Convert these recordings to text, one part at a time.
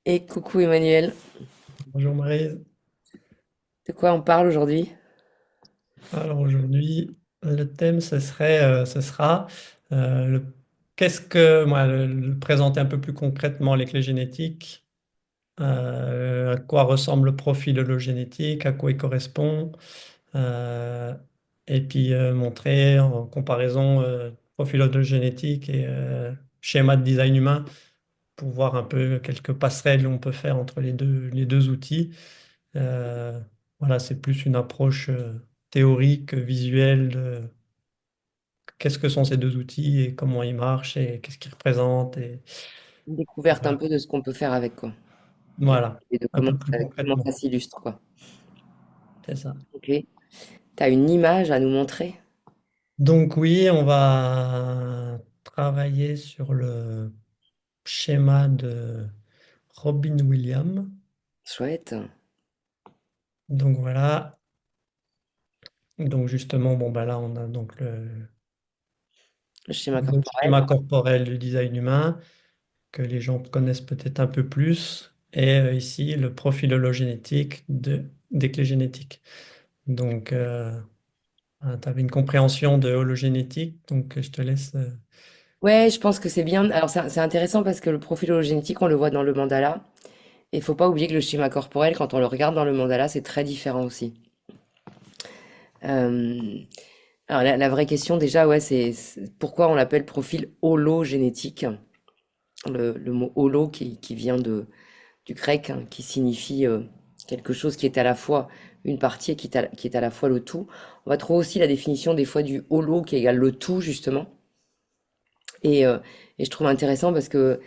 Et coucou Emmanuel, Bonjour Marie. de quoi on parle aujourd'hui? Alors aujourd'hui, le thème ce sera qu'est-ce que moi présenter un peu plus concrètement les clés génétiques, à quoi ressemble le profil hologenétique, à quoi il correspond, euh, et puis montrer en comparaison profil hologenétique et schéma de design humain pour voir un peu quelques passerelles on peut faire entre les deux outils. Euh, voilà, c'est plus une approche théorique, visuelle de qu'est-ce que sont ces deux outils et comment ils marchent et qu'est-ce qu'ils représentent. Une Et découverte un voilà, peu de ce qu'on peut faire avec quoi. voilà, Et de un peu plus comment concrètement, ça s'illustre quoi. c'est ça. Ok. T'as une image à nous montrer? Donc oui, on va travailler sur le schéma de Robin Williams. Chouette. Donc voilà, donc justement, bon bah là on a donc Le schéma le corporel. schéma corporel du design humain, que les gens connaissent peut-être un peu plus, et ici le profil hologenétique des clés génétiques. Donc, tu avais une compréhension de hologénétique, donc je te laisse. Ouais, je pense que c'est bien. Alors c'est intéressant parce que le profil hologénétique, on le voit dans le mandala. Et faut pas oublier que le schéma corporel, quand on le regarde dans le mandala, c'est très différent aussi. Euh, alors la vraie question déjà, ouais, c'est pourquoi on l'appelle profil hologénétique. Le mot holo qui vient du grec, hein, qui signifie quelque chose qui est à la fois une partie et qui est à la fois le tout. On va trouver aussi la définition des fois du holo qui égale le tout, justement. Et, euh, et je trouve intéressant parce que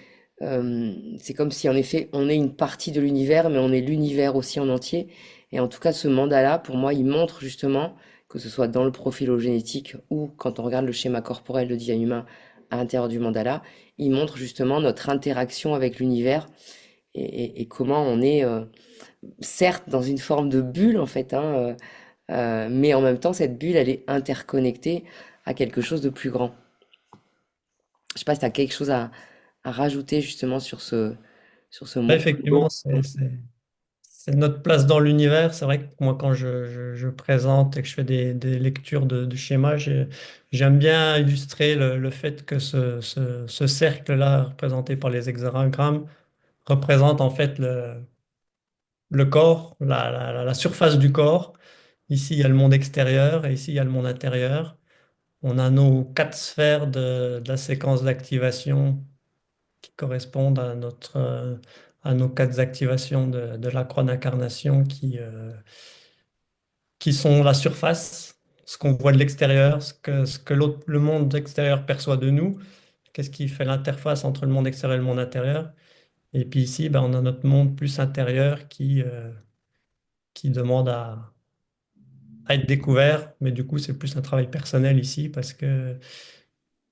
c'est comme si en effet on est une partie de l'univers, mais on est l'univers aussi en entier. Et en tout cas, ce mandala, pour moi, il montre justement, que ce soit dans le prophylogénétique ou quand on regarde le schéma corporel de design humain à l'intérieur du mandala, il montre justement notre interaction avec l'univers et comment on est certes dans une forme de bulle en fait, hein, mais en même temps cette bulle elle est interconnectée à quelque chose de plus grand. Je sais pas si tu as quelque chose à rajouter justement sur ce Là, mot effectivement, holo. c'est notre place dans l'univers. C'est vrai que moi, quand je présente et que je fais des lectures de schémas, j'aime bien illustrer le fait que ce cercle-là, représenté par les hexagrammes, représente en fait le corps, la surface du corps. Ici, il y a le monde extérieur et ici, il y a le monde intérieur. On a nos quatre sphères de la séquence d'activation qui correspondent à à nos quatre activations de la croix d'incarnation qui sont la surface, ce qu'on voit de l'extérieur, ce que le monde extérieur perçoit de nous, qu'est-ce qui fait l'interface entre le monde extérieur et le monde intérieur. Et puis ici, ben, on a notre monde plus intérieur qui demande à être découvert, mais du coup, c'est plus un travail personnel ici parce que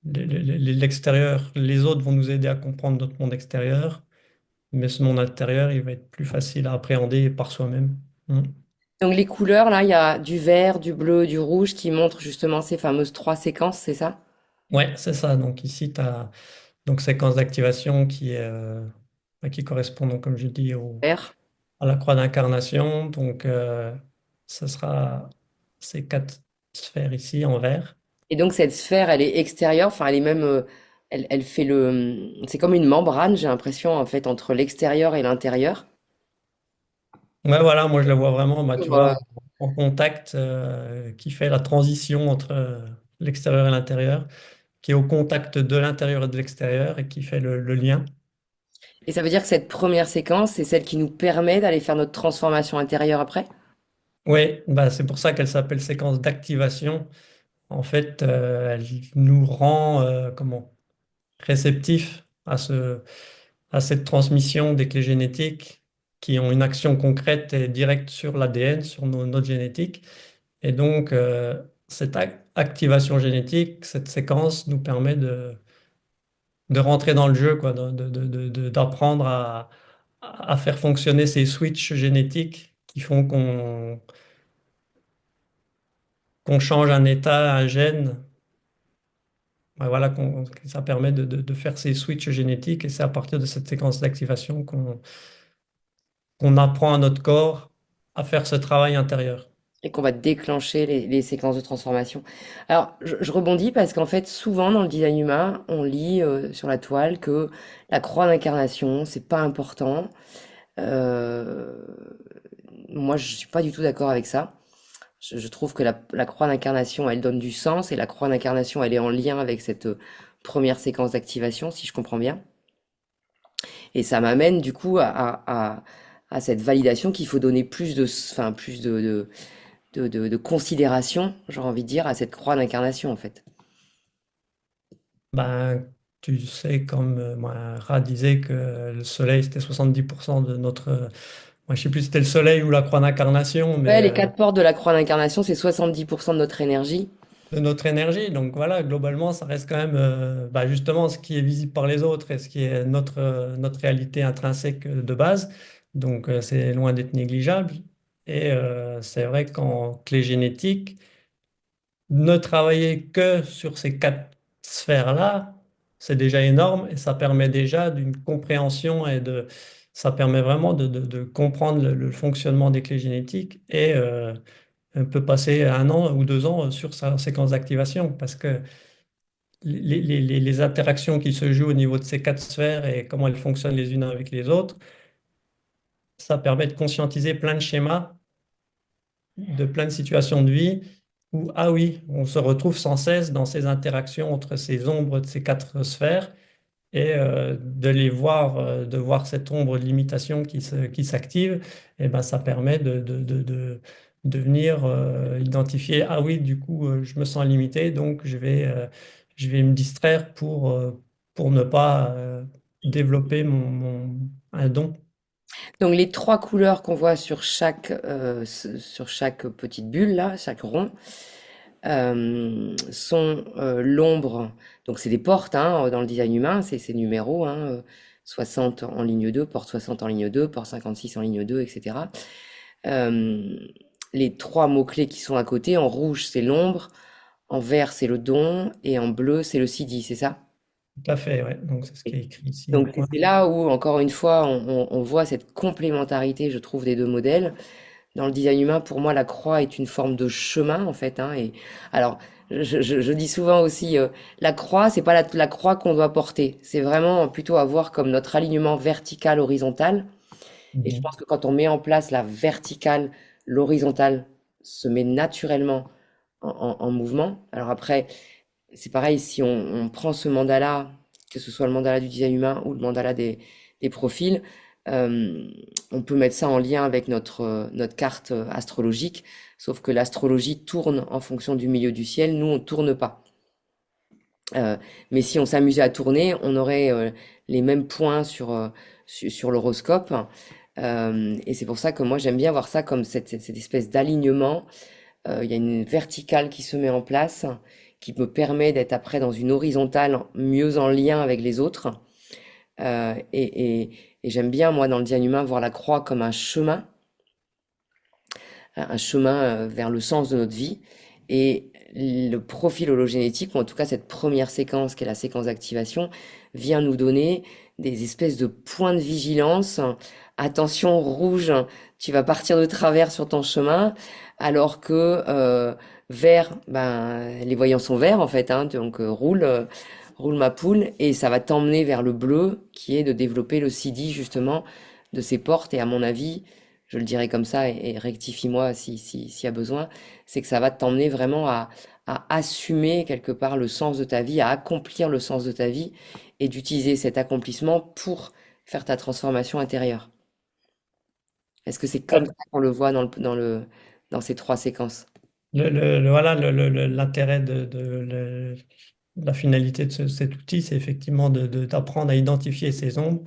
l'extérieur, les autres vont nous aider à comprendre notre monde extérieur, mais ce monde intérieur, il va être plus facile à appréhender par soi-même. Mm. Donc les couleurs là, il y a du vert, du bleu, du rouge qui montrent justement ces fameuses trois séquences, c'est ça? Ouais, c'est ça. Donc ici, tu as donc séquence d'activation qui correspond, donc, comme je dis, Vert. à la croix d'incarnation. Donc, ce sera ces quatre sphères ici en vert. Et donc cette sphère, elle est extérieure, enfin elle est même, elle fait c'est comme une membrane, j'ai l'impression en fait entre l'extérieur et l'intérieur. Ouais, voilà, moi je la vois vraiment, bah, tu Sur, vois, en contact, qui fait la transition entre l'extérieur et l'intérieur, qui est au contact de l'intérieur et de l'extérieur et qui fait le lien. Et ça veut dire que cette première séquence, c'est celle qui nous permet d'aller faire notre transformation intérieure après? Oui, bah, c'est pour ça qu'elle s'appelle séquence d'activation. En fait, elle nous rend réceptifs à cette transmission des clés génétiques qui ont une action concrète et directe sur l'ADN, sur notre génétique. Et donc, cette activation génétique, cette séquence nous permet de rentrer dans le jeu, quoi, d'apprendre à faire fonctionner ces switches génétiques qui font qu'on change un état, un gène ben voilà, que ça permet de faire ces switches génétiques et c'est à partir de cette séquence d'activation qu'on apprend à notre corps à faire ce travail intérieur. et qu'on va déclencher les séquences de transformation. Alors, je rebondis parce qu'en fait, souvent dans le design humain, on lit sur la toile que la croix d'incarnation, c'est pas important. Euh, Moi, je suis pas du tout d'accord avec ça. Je trouve que la croix d'incarnation, elle donne du sens et la croix d'incarnation, elle est en lien avec cette première séquence d'activation, si je comprends bien. Et ça m'amène du coup à cette validation qu'il faut donner plus de, enfin, plus de considération, j'aurais envie de dire, à cette croix d'incarnation en fait. Ben, tu sais, comme moi, Ra disait que le soleil, c'était 70% de notre... moi, je sais plus si c'était le soleil ou la croix d'incarnation, Ouais, mais les quatre portes de la croix d'incarnation, c'est 70% de notre énergie. de notre énergie. Donc voilà, globalement, ça reste quand même bah, justement ce qui est visible par les autres et ce qui est notre réalité intrinsèque de base. Donc c'est loin d'être négligeable. Et c'est vrai qu'en clé génétique, ne travailler que sur ces quatre sphères-là, c'est déjà énorme et ça permet déjà d'une compréhension ça permet vraiment de comprendre le fonctionnement des clés génétiques et on peut passer 1 an ou 2 ans sur sa séquence d'activation parce que les interactions qui se jouent au niveau de ces quatre sphères et comment elles fonctionnent les unes avec les autres, ça permet de conscientiser plein de schémas, de plein de situations de vie où, ah oui, on se retrouve sans cesse dans ces interactions entre ces ombres de ces quatre sphères et de les voir, de voir cette ombre de limitation qui s'active, et ben, ça permet de venir identifier, ah oui, du coup, je me sens limité, donc je vais me distraire pour ne pas développer un don. Donc les trois couleurs qu'on voit sur chaque petite bulle là, chaque rond, sont l'ombre. Donc c'est des portes hein, dans le design humain, c'est ces numéros, hein, 60 en ligne 2, porte 60 en ligne 2, porte 56 en ligne 2, etc. Euh, les trois mots-clés qui sont à côté, en rouge c'est l'ombre, en vert c'est le don et en bleu c'est le sidi, c'est ça? Tout à fait, ouais. Donc c'est ce qui est écrit ici en Donc coin. c'est là où, encore une fois, on voit cette complémentarité, je trouve, des deux modèles. Dans le design humain, pour moi, la croix est une forme de chemin, en fait, hein, et alors, je dis souvent aussi, la croix, c'est pas la croix qu'on doit porter. C'est vraiment plutôt à voir comme notre alignement vertical, horizontal. Et je pense Mhm. que quand on met en place la verticale, l'horizontale se met naturellement en mouvement. Alors après, c'est pareil, si on prend ce mandala, que ce soit le mandala du design humain ou le mandala des profils, euh, on peut mettre ça en lien avec notre carte astrologique, sauf que l'astrologie tourne en fonction du milieu du ciel, nous on tourne pas. Mais si on s'amusait à tourner, on aurait les mêmes points sur l'horoscope. Et c'est pour ça que moi j'aime bien voir ça comme cette espèce d'alignement. Il y a une verticale qui se met en place, qui me permet d'être après dans une horizontale mieux en lien avec les autres. Et j'aime bien, moi, dans le design humain, voir la croix comme un chemin vers le sens de notre vie. Et le profil hologénétique, ou en tout cas cette première séquence, qui est la séquence d'activation, vient nous donner des espèces de points de vigilance. Attention, rouge, tu vas partir de travers sur ton chemin, alors que vert, ben, les voyants sont verts en fait, hein, donc roule ma poule, et ça va t'emmener vers le bleu, qui est de développer le CD justement de ces portes. Et à mon avis, je le dirais comme ça, et rectifie-moi s'il y a besoin, c'est que ça va t'emmener vraiment à assumer quelque part le sens de ta vie, à accomplir le sens de ta vie, et d'utiliser cet accomplissement pour faire ta transformation intérieure. Est-ce que c'est comme ça qu'on le voit dans ces trois séquences? Voilà, l'intérêt la finalité de cet outil, c'est effectivement d'apprendre à identifier ces ombres.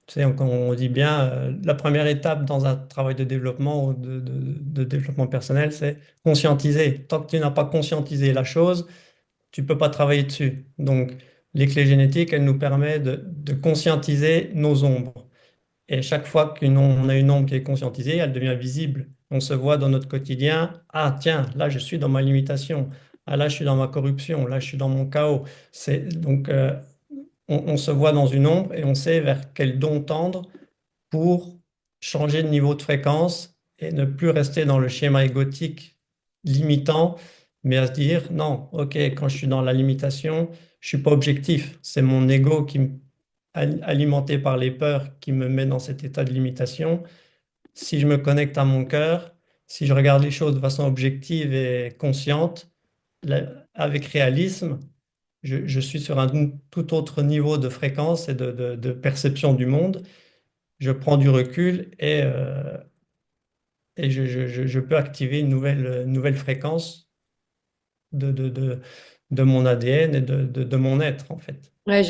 Tu sais, on dit bien, la première étape dans un travail de développement ou de développement personnel, c'est conscientiser. Tant que tu n'as pas conscientisé la chose, tu peux pas travailler dessus. Donc, les clés génétiques, elles nous permettent de conscientiser nos ombres. Et chaque fois qu'on a une ombre qui est conscientisée, elle devient visible. On se voit dans notre quotidien, ah tiens, là je suis dans ma limitation. Ah là, je suis dans ma corruption, là, je suis dans mon chaos. Donc, on se voit dans une ombre et on sait vers quel don tendre pour changer de niveau de fréquence et ne plus rester dans le schéma égotique limitant, mais à se dire, non, ok, quand je suis dans la limitation, je suis pas objectif. C'est mon ego alimenté par les peurs, qui me met dans cet état de limitation. Si je me connecte à mon cœur, si je regarde les choses de façon objective et consciente, avec réalisme, je suis sur un tout autre niveau de fréquence et de perception du monde. Je prends du recul et je peux activer une nouvelle fréquence de, de, de, de mon ADN et de mon être, en fait. Ouais,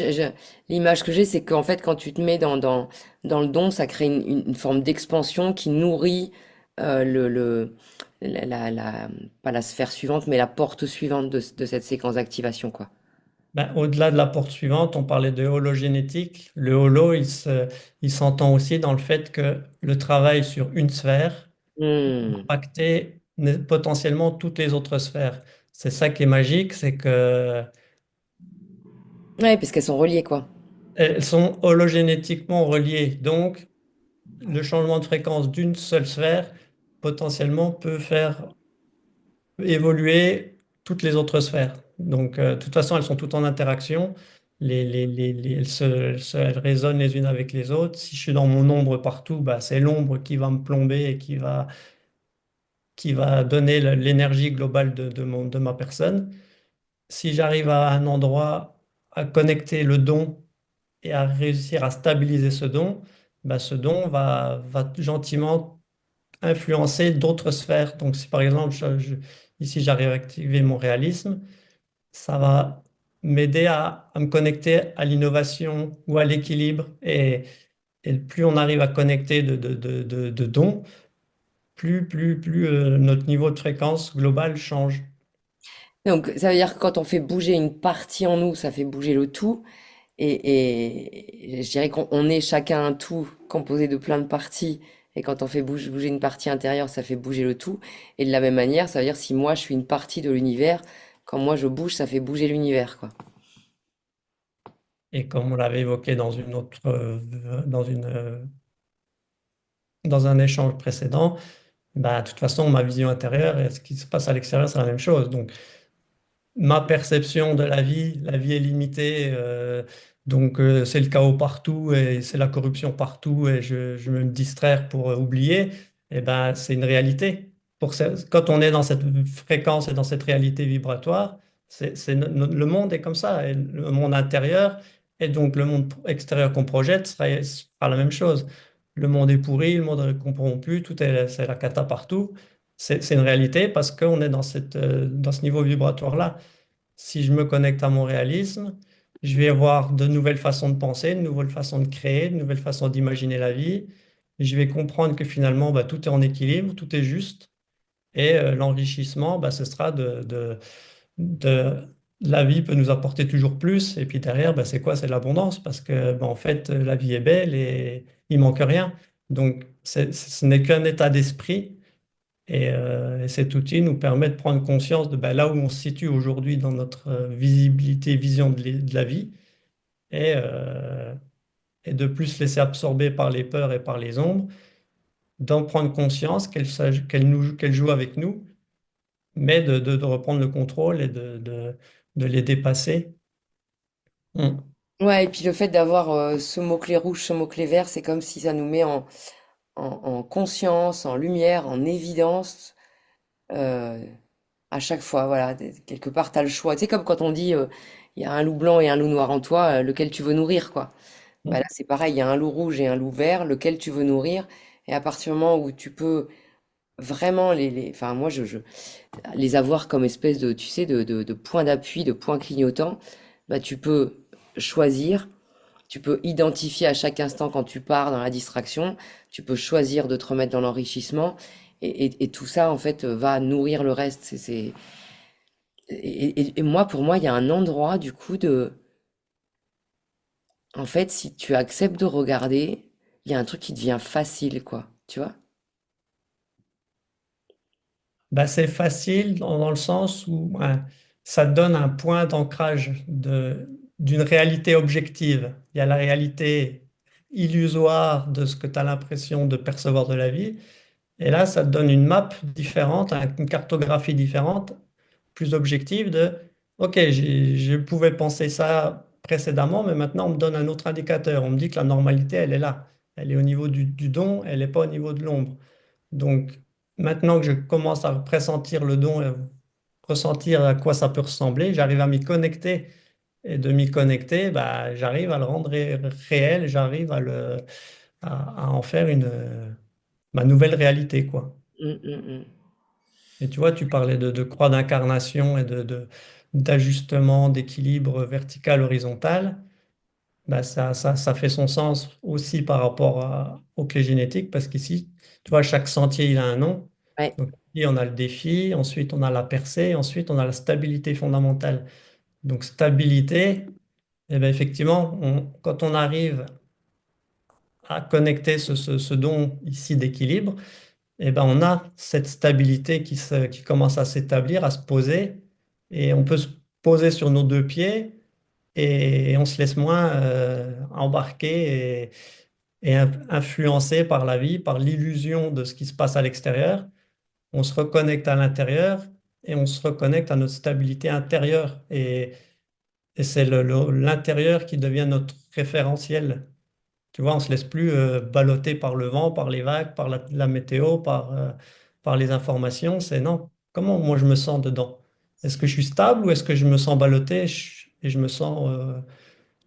l'image que j'ai, c'est qu'en fait, quand tu te mets dans le don, ça crée une forme d'expansion qui nourrit la, pas la sphère suivante, mais la porte suivante de cette séquence d'activation, quoi. Ben, au-delà de la porte suivante, on parlait de hologénétique. Le holo, il s'entend aussi dans le fait que le travail sur une sphère Hmm. impacter potentiellement toutes les autres sphères. C'est ça qui est magique, c'est que Ouais, parce qu'elles sont reliées, quoi. elles sont hologénétiquement reliées. Donc, le changement de fréquence d'une seule sphère potentiellement peut faire évoluer toutes les autres sphères. Donc, de toute façon, elles sont toutes en interaction. Elles résonnent les unes avec les autres. Si je suis dans mon ombre partout, bah, c'est l'ombre qui va me plomber et qui va donner l'énergie globale de ma personne. Si j'arrive à un endroit à connecter le don et à réussir à stabiliser ce don, bah, ce don va gentiment influencer d'autres sphères. Donc, si par exemple, ici, j'arrive à activer mon réalisme, ça va m'aider à me connecter à l'innovation ou à l'équilibre. Et plus on arrive à connecter de dons, plus notre niveau de fréquence globale change. Donc, ça veut dire que quand on fait bouger une partie en nous, ça fait bouger le tout. Et je dirais qu'on est chacun un tout composé de plein de parties. Et quand on fait bouger une partie intérieure, ça fait bouger le tout. Et de la même manière, ça veut dire si moi je suis une partie de l'univers, quand moi je bouge, ça fait bouger l'univers, quoi. Et comme on l'avait évoqué dans un échange précédent, bah, de toute façon, ma vision intérieure et ce qui se passe à l'extérieur, c'est la même chose. Donc, ma perception de la vie est limitée, donc c'est le chaos partout et c'est la corruption partout et je vais me distraire pour oublier, et ben, c'est une réalité. Quand on est dans cette fréquence et dans cette réalité vibratoire, le monde est comme ça. Et le monde intérieur et donc le monde extérieur qu'on projette sera la même chose. Le monde est pourri, le monde est corrompu, c'est la cata partout. C'est une réalité parce qu'on est dans ce niveau vibratoire-là. Si je me connecte à mon réalisme, je vais avoir de nouvelles façons de penser, de nouvelles façons de créer, de nouvelles façons d'imaginer la vie. Je vais comprendre que finalement, bah, tout est en équilibre, tout est juste. Et l'enrichissement, bah, ce sera de- la vie peut nous apporter toujours plus. Et puis derrière, bah, c'est quoi? C'est l'abondance. Parce que, bah, en fait, la vie est belle et il manque rien. Donc, ce n'est qu'un état d'esprit. Et cet outil nous permet de prendre conscience de ben, là où on se situe aujourd'hui dans notre visibilité, vision de la vie, et, euh, et de plus se laisser absorber par les peurs et par les ombres, d'en prendre conscience qu'elles jouent avec nous, mais de reprendre le contrôle et de les dépasser. Mm. Ouais, et puis le fait d'avoir ce mot-clé rouge, ce mot-clé vert, c'est comme si ça nous met en conscience, en lumière, en évidence, euh, à chaque fois. Voilà, quelque part, tu as le choix. Tu sais, comme quand on dit, il y a un loup blanc et un loup noir en toi, lequel tu veux nourrir, quoi. Bah là, Mm. c'est pareil, il y a un loup rouge et un loup vert, lequel tu veux nourrir. Et à partir du moment où tu peux vraiment enfin, moi, les avoir comme espèce de, tu sais, de points d'appui, de points clignotants, bah, tu peux choisir, tu peux identifier à chaque instant quand tu pars dans la distraction, tu peux choisir de te remettre dans l'enrichissement. Et tout ça, en fait, va nourrir le reste. Et moi, pour moi, il y a un endroit, du coup, en fait, si tu acceptes de regarder, il y a un truc qui devient facile, quoi. Tu vois? Bah, c'est facile dans le sens où ça donne un point d'ancrage d'une réalité objective. Il y a la réalité illusoire de ce que tu as l'impression de percevoir de la vie. Et là, ça te donne une map différente, une cartographie différente, plus objective de, OK, je pouvais penser ça précédemment, mais maintenant on me donne un autre indicateur. On me dit que la normalité, elle est là. Elle est au niveau du don, elle n'est pas au niveau de l'ombre. Donc, maintenant que je commence à pressentir le don et ressentir à quoi ça peut ressembler, j'arrive à m'y connecter. Et de m'y connecter, bah, j'arrive à le rendre réel, j'arrive à en faire ma nouvelle réalité, quoi. Mm, mm, mm. Et tu vois, tu parlais de croix d'incarnation et d'ajustement, d'équilibre vertical, horizontal. Bah, ça fait son sens aussi par rapport aux clés génétiques, parce qu'ici, tu vois, chaque sentier, il a un nom. Ouais, Donc, ici, on a le défi, ensuite, on a la percée, ensuite, on a la stabilité fondamentale. Donc, stabilité, eh ben, effectivement, quand on arrive à connecter ce don ici d'équilibre, eh ben, on a cette stabilité qui commence à s'établir, à se poser, et on peut se poser sur nos deux pieds et on se laisse moins embarquer et influencer par la vie, par l'illusion de ce qui se passe à l'extérieur. On se reconnecte à l'intérieur et on se reconnecte à notre stabilité intérieure. Et c'est l'intérieur qui devient notre référentiel. Tu vois, on se laisse plus balloter par le vent, par les vagues, par la météo, par les informations. C'est non. Comment moi je me sens dedans? Est-ce que je suis stable ou est-ce que je me sens ballotté et je me sens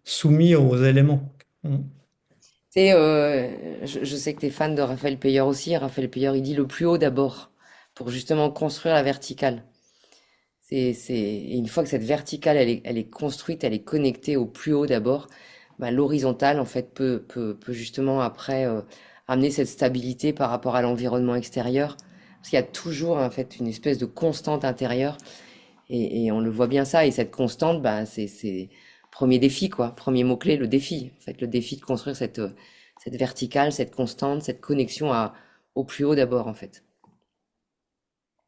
soumis aux éléments? Mm. c'est, je sais que tu es fan de Raphaël Payer aussi. Raphaël Payer, il dit le plus haut d'abord, pour justement construire la verticale. Et une fois que cette verticale, elle est construite, elle est connectée au plus haut d'abord, bah, l'horizontale, en fait, peut justement après amener cette stabilité par rapport à l'environnement extérieur. Parce qu'il y a toujours, en fait, une espèce de constante intérieure. Et on le voit bien ça. Et cette constante, bah, c'est premier défi, quoi. Premier mot-clé, le défi. En fait, le défi de construire cette verticale, cette constante, cette connexion au plus haut d'abord, en fait.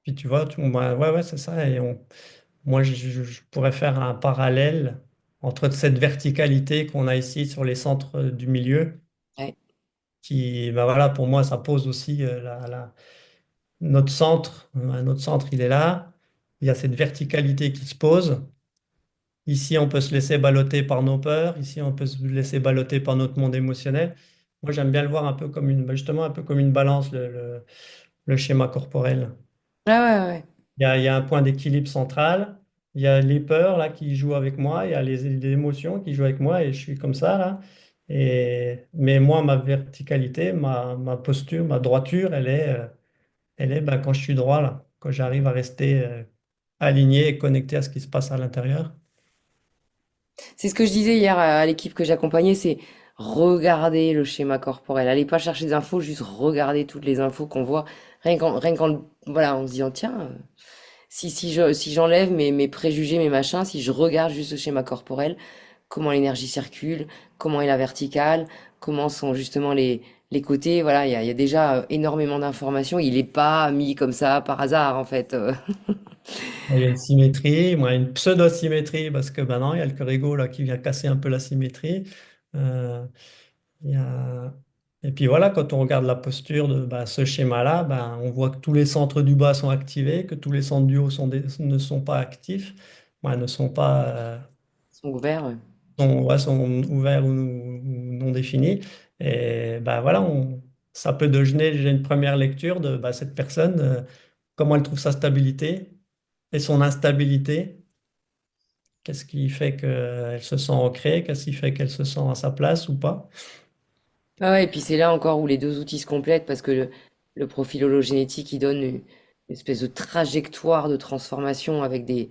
Puis tu vois, ouais, ouais, c'est ça. Moi, je pourrais faire un parallèle entre cette verticalité qu'on a ici sur les centres du milieu, Ouais. qui, ben voilà, pour moi, ça pose aussi notre centre, il est là. Il y a cette verticalité qui se pose. Ici, on peut se laisser balloter par nos peurs. Ici, on peut se laisser balloter par notre monde émotionnel. Moi, j'aime bien le voir un peu comme justement, un peu comme une balance, le schéma corporel. Ouais, ouais, ouais. Il y a un point d'équilibre central. Il y a les peurs là qui jouent avec moi. Il y a les émotions qui jouent avec moi et je suis comme ça là. Mais moi, ma verticalité, ma posture, ma droiture, elle est ben, quand je suis droit là, quand j'arrive à rester aligné et connecté à ce qui se passe à l'intérieur. C'est ce que je disais hier à l'équipe que j'accompagnais, c'est regarder le schéma corporel. Allez pas chercher des infos, juste regarder toutes les infos qu'on voit. Rien qu'en, voilà, en se disant, tiens, si j'enlève mes préjugés, mes machins, si je regarde juste le schéma corporel, comment l'énergie circule, comment est la verticale, comment sont justement les côtés, voilà, il y a déjà énormément d'informations. Il est pas mis comme ça par hasard, en fait. Il y a une symétrie, moi, une pseudo-symétrie, parce que maintenant, il y a le Corrigo là, qui vient casser un peu la symétrie. Euh, il y a- Et puis voilà, quand on regarde la posture de bah, ce schéma-là, bah, on voit que tous les centres du bas sont activés, que tous les centres du haut ne sont pas actifs, ouais, ne sont pas Ils sont ouverts. Ouais. ouais, sont ouverts ou non définis. Et bah, voilà, ça peut donner déjà une première lecture de bah, cette personne, comment elle trouve sa stabilité et son instabilité. Qu'est-ce qui fait qu'elle se sent ancrée? Qu'est-ce qui fait qu'elle se sent à sa place ou pas? Ah ouais, et puis c'est là encore où les deux outils se complètent parce que le profil hologénétique, il donne une espèce de trajectoire de transformation avec des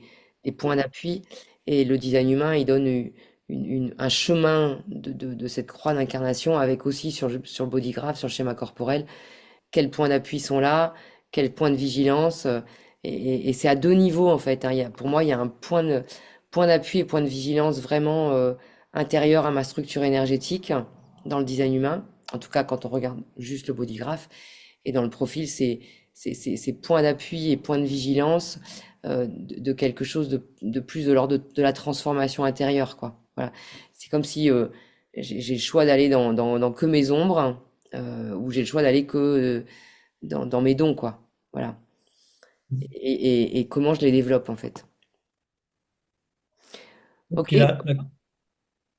points d'appui et le design humain, il donne un chemin de cette croix d'incarnation avec aussi sur le body graph, sur le schéma corporel, quels points d'appui sont là, quels points de vigilance. Et c'est à deux niveaux en fait, hein. Pour moi, il y a un point d'appui et point de vigilance vraiment intérieur à ma structure énergétique dans le design humain. En tout cas, quand on regarde juste le body graph. Et dans le profil, ces points d'appui et points de vigilance de quelque chose de plus de l'ordre de la transformation intérieure, quoi. Voilà. C'est comme si j'ai le choix d'aller dans que mes ombres, ou j'ai le choix d'aller que dans mes dons, quoi. Voilà. Et comment je les développe, en fait. Et Ok, puis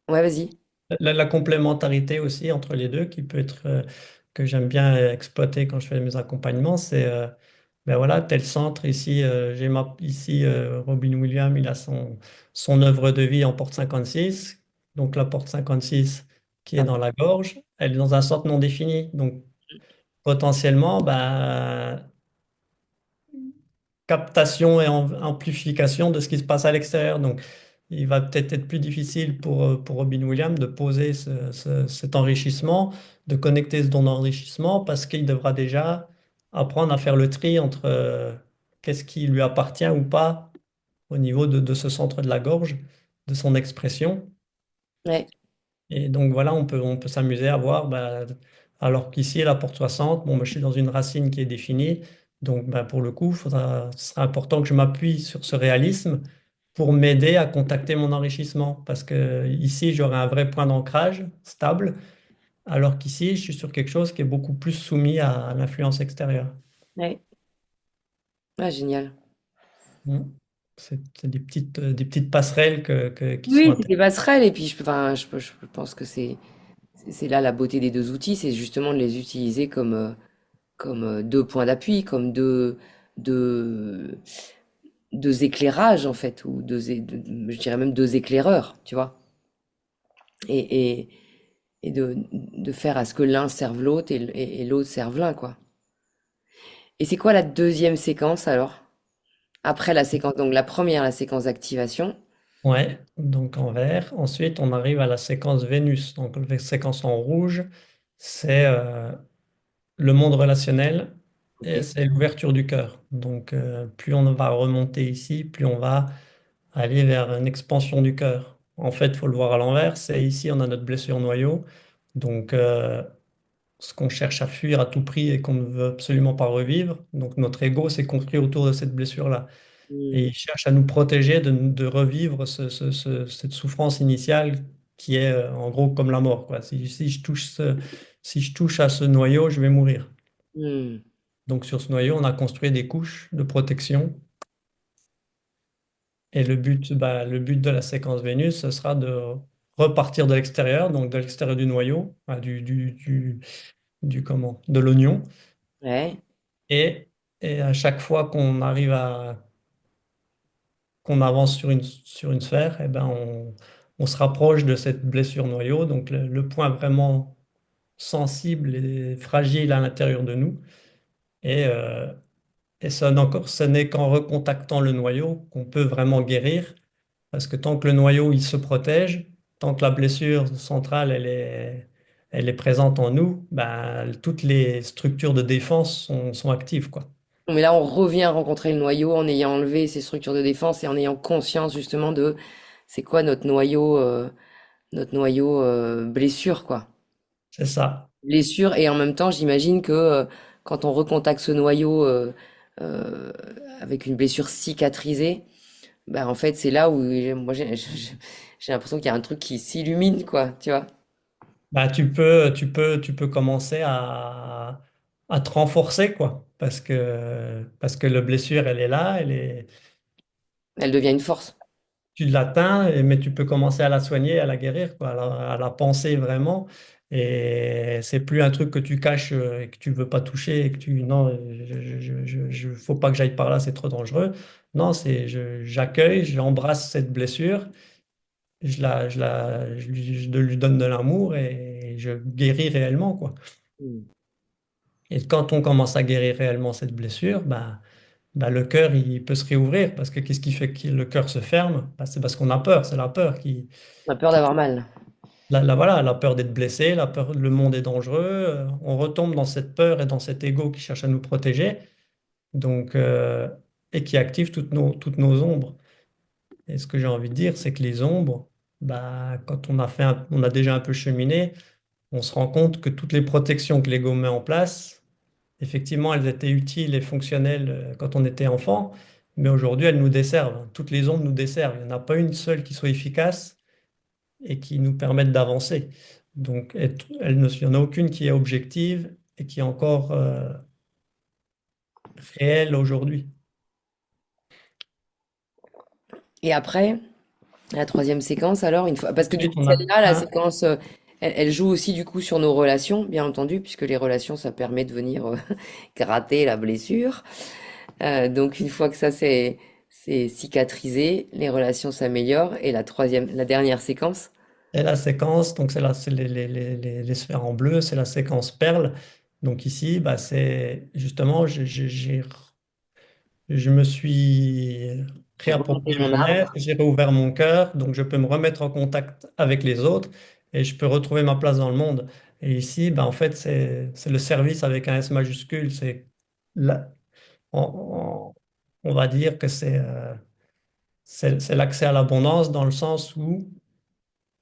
ouais, vas-y. la complémentarité aussi entre les deux qui peut être, que j'aime bien exploiter quand je fais mes accompagnements, c'est ben voilà, tel centre ici, ici Robin Williams, il a son œuvre de vie en porte 56. Donc la porte 56 qui est Ah, dans la gorge, elle est dans un centre non défini. Donc potentiellement, ben, captation et amplification de ce qui se passe à l'extérieur. Donc, il va peut-être être plus difficile pour Robin Williams de poser cet enrichissement, de connecter ce don d'enrichissement, parce qu'il devra déjà apprendre à faire le tri entre qu'est-ce qui lui appartient ou pas au niveau de ce centre de la gorge, de son expression. ouais, Et donc voilà, on peut s'amuser à voir, bah, alors qu'ici, la porte 60, bon, bah, je suis dans une racine qui est définie. Donc bah, pour le coup, ce sera important que je m'appuie sur ce réalisme pour m'aider à contacter mon enrichissement. Parce que ici, j'aurai un vrai point d'ancrage stable, alors qu'ici, je suis sur quelque chose qui est beaucoup plus soumis à l'influence extérieure. ouais. Ah, génial. Mm. C'est des petites passerelles qui sont Oui, c'est intéressantes. des passerelles, et puis enfin, je pense que c'est là la beauté des deux outils, c'est justement de les utiliser comme deux points d'appui, comme deux, deux éclairages, en fait, ou je dirais même deux éclaireurs, tu vois, et, et, et de faire à ce que l'un serve l'autre et l'autre serve l'un, quoi. Et c'est quoi la deuxième séquence alors? Après la séquence, donc la première, la séquence d'activation. Ouais, donc en vert. Ensuite, on arrive à la séquence Vénus. Donc la séquence en rouge, c'est le monde relationnel Ok. et c'est l'ouverture du cœur. Donc plus on va remonter ici, plus on va aller vers une expansion du cœur. En fait, il faut le voir à l'envers. C'est ici, on a notre blessure noyau. Donc ce qu'on cherche à fuir à tout prix et qu'on ne veut absolument pas revivre. Donc notre ego s'est construit autour de cette blessure-là. Et Hmm. il cherche à nous protéger de revivre cette souffrance initiale qui est en gros comme la mort, quoi. Si je touche à ce noyau, je vais mourir. Hmm. Donc sur ce noyau, on a construit des couches de protection. Et le but de la séquence Vénus, ce sera de repartir de l'extérieur, donc de l'extérieur du noyau, de l'oignon. Ouais, Et, et à chaque fois qu'on avance sur une sphère, eh ben on se rapproche de cette blessure noyau, donc le point vraiment sensible et fragile à l'intérieur de nous. Et, euh, et ce n'est qu'en recontactant le noyau qu'on peut vraiment guérir, parce que tant que le noyau il se protège, tant que la blessure centrale elle est présente en nous, ben, toutes les structures de défense sont actives, quoi. mais là on revient rencontrer le noyau en ayant enlevé ces structures de défense et en ayant conscience justement de c'est quoi notre noyau blessure, quoi. C'est ça. Blessure, et en même temps j'imagine que quand on recontacte ce noyau euh, avec une blessure cicatrisée, bah en fait c'est là où moi j'ai l'impression qu'il y a un truc qui s'illumine, quoi, tu vois. Bah, tu peux commencer à te renforcer, quoi. Parce que la blessure, elle est là, Elle devient une force. tu l'atteins, mais tu peux commencer à la soigner, à la guérir, quoi, à la penser vraiment. Et c'est plus un truc que tu caches et que tu veux pas toucher et que non, faut pas que j'aille par là, c'est trop dangereux. Non, j'accueille, j'embrasse cette blessure, je lui donne de l'amour et je guéris réellement, quoi. Mm. Et quand on commence à guérir réellement cette blessure, bah, le cœur, il peut se réouvrir parce que qu'est-ce qui fait que le cœur se ferme? Bah, c'est parce qu'on a peur, c'est la peur On a peur qui d'avoir mal. voilà, la peur d'être blessé, la peur, le monde est dangereux, on retombe dans cette peur et dans cet ego qui cherche à nous protéger, donc, et qui active toutes nos ombres. Et ce que j'ai envie de dire, c'est que les ombres, bah, quand on a déjà un peu cheminé, on se rend compte que toutes les protections que l'ego met en place, effectivement, elles étaient utiles et fonctionnelles quand on était enfant, mais aujourd'hui, elles nous desservent. Toutes les ondes nous desservent. Il n'y en a pas une seule qui soit efficace et qui nous permette d'avancer. Donc, il n'y en a aucune qui est objective et qui est encore réelle aujourd'hui. Et après, la troisième séquence, alors, une fois, parce que du Ensuite, coup, on a celle-là, la un, séquence, elle joue aussi du coup sur nos relations, bien entendu, puisque les relations, ça permet de venir gratter la blessure. Donc, une fois que ça c'est cicatrisé, les relations s'améliorent. Et la troisième, la dernière séquence, et la séquence, donc c'est les sphères en bleu, c'est la séquence perle. Donc ici, bah, c'est justement, je me suis j'ai remonté réapproprié mon mon arbre. être, j'ai réouvert mon cœur, donc je peux me remettre en contact avec les autres et je peux retrouver ma place dans le monde. Et ici, bah, en fait, c'est le service avec un S majuscule. La- on, on- on va dire que c'est l'accès à l'abondance dans le sens où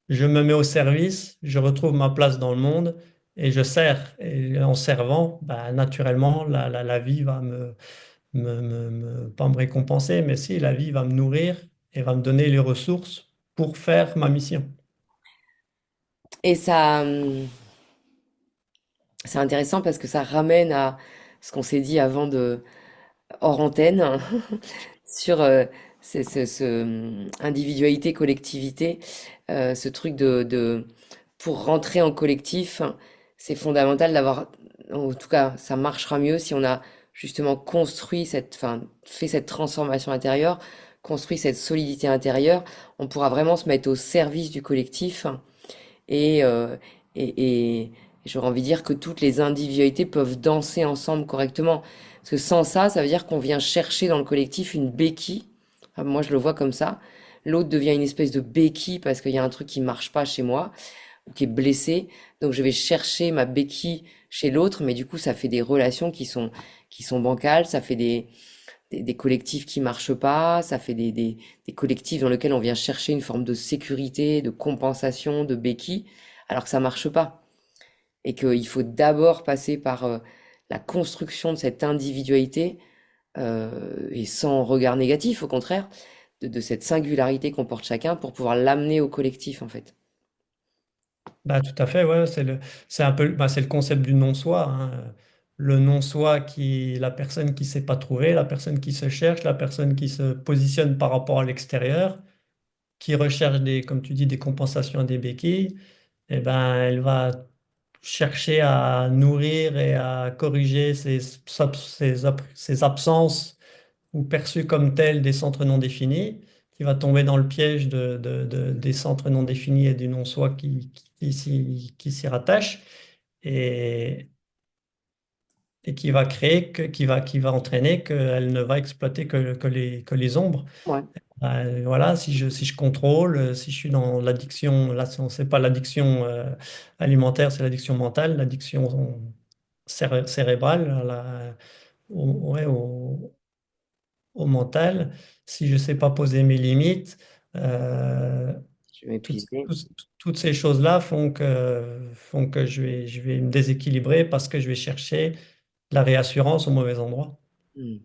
je me mets au service, je retrouve ma place dans le monde et je sers. Et en servant, bah, naturellement, la vie va pas me récompenser, mais si, la vie va me nourrir et va me donner les ressources pour faire ma mission. Et ça, c'est intéressant parce que ça ramène à ce qu'on s'est dit avant de hors antenne sur individualité, collectivité, ce truc pour rentrer en collectif, c'est fondamental d'avoir, en tout cas, ça marchera mieux si on a justement construit enfin, fait cette transformation intérieure, construit cette solidité intérieure, on pourra vraiment se mettre au service du collectif et, euh, et j'aurais envie de dire que toutes les individualités peuvent danser ensemble correctement. Parce que sans ça, ça veut dire qu'on vient chercher dans le collectif une béquille. Enfin, moi, je le vois comme ça. L'autre devient une espèce de béquille parce qu'il y a un truc qui marche pas chez moi ou qui est blessé. Donc, je vais chercher ma béquille chez l'autre, mais du coup, ça fait des relations qui sont bancales, ça fait des collectifs qui marchent pas, ça fait des collectifs dans lesquels on vient chercher une forme de sécurité, de compensation, de béquille, alors que ça marche pas. Et qu'il faut d'abord passer par la construction de cette individualité, et sans regard négatif, au contraire, de cette singularité qu'on porte chacun pour pouvoir l'amener au collectif, en fait. Bah, tout à fait, ouais, c'est un peu, bah, c'est le concept du non-soi, hein. Le non-soi qui, la personne qui ne s'est pas trouvée, la personne qui se cherche, la personne qui se positionne par rapport à l'extérieur, qui recherche des, comme tu dis, des compensations, des béquilles, eh ben, elle va chercher à nourrir et à corriger ses absences ou perçues comme telles des centres non définis, qui va tomber dans le piège des centres non définis et du non-soi qui s'y rattachent et, et qui va créer, qui va entraîner qu'elle ne va exploiter que les ombres. Ouais. Voilà, si je contrôle, si je suis dans l'addiction, là, c'est pas l'addiction alimentaire, c'est l'addiction mentale, l'addiction cérébrale, ouais, au mental. Si je sais pas poser mes limites, euh, Je vais m'épuiser. toutes ces choses-là font que je vais me déséquilibrer parce que je vais chercher la réassurance au mauvais endroit. Hmm.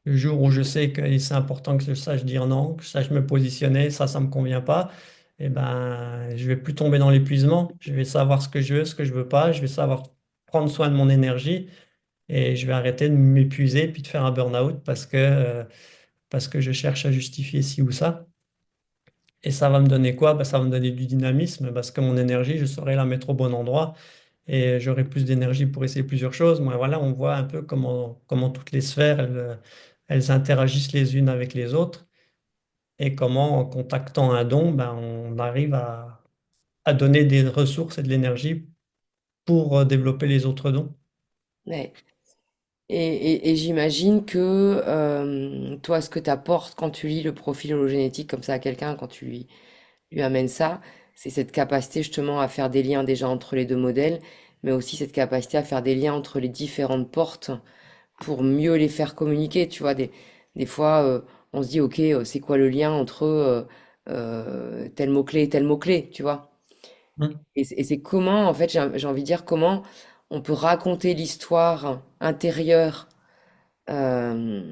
Le jour où je sais que c'est important que je sache dire non, que je sache me positionner, ça me convient pas, eh ben, je vais plus tomber dans l'épuisement. Je vais savoir ce que je veux, ce que je veux pas. Je vais savoir prendre soin de mon énergie et je vais arrêter de m'épuiser puis de faire un burn-out parce que je cherche à justifier ci ou ça. Et ça va me donner quoi? Ben, ça va me donner du dynamisme parce que mon énergie, je saurai la mettre au bon endroit et j'aurai plus d'énergie pour essayer plusieurs choses. Moi, voilà, on voit un peu comment toutes les sphères, elles interagissent les unes avec les autres et comment, en contactant un don, ben, on arrive à donner des ressources et de l'énergie pour développer les autres dons. Ouais. Et j'imagine que toi, ce que tu apportes quand tu lis le profil hologénétique comme ça à quelqu'un, quand lui amènes ça, c'est cette capacité justement à faire des liens déjà entre les deux modèles, mais aussi cette capacité à faire des liens entre les différentes portes pour mieux les faire communiquer. Tu vois, des fois, on se dit, ok, c'est quoi le lien entre tel mot-clé et tel mot-clé, tu vois? Hmm. Et c'est comment, en fait, j'ai envie de dire comment on peut raconter l'histoire intérieure euh,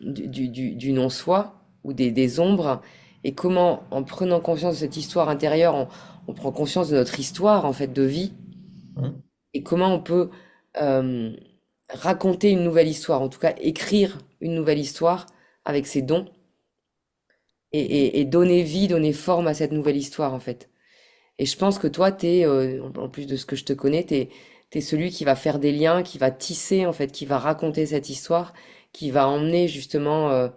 du non-soi ou des ombres, et comment, en prenant conscience de cette histoire intérieure, on prend conscience de notre histoire en fait de vie, Mhm. et comment on peut euh, raconter une nouvelle histoire, en tout cas écrire une nouvelle histoire avec ses dons et donner vie, donner forme à cette nouvelle histoire en fait. Et je pense que toi, en plus de ce que je te connais, t'es celui qui va faire des liens, qui va tisser en fait, qui va raconter cette histoire, qui va emmener justement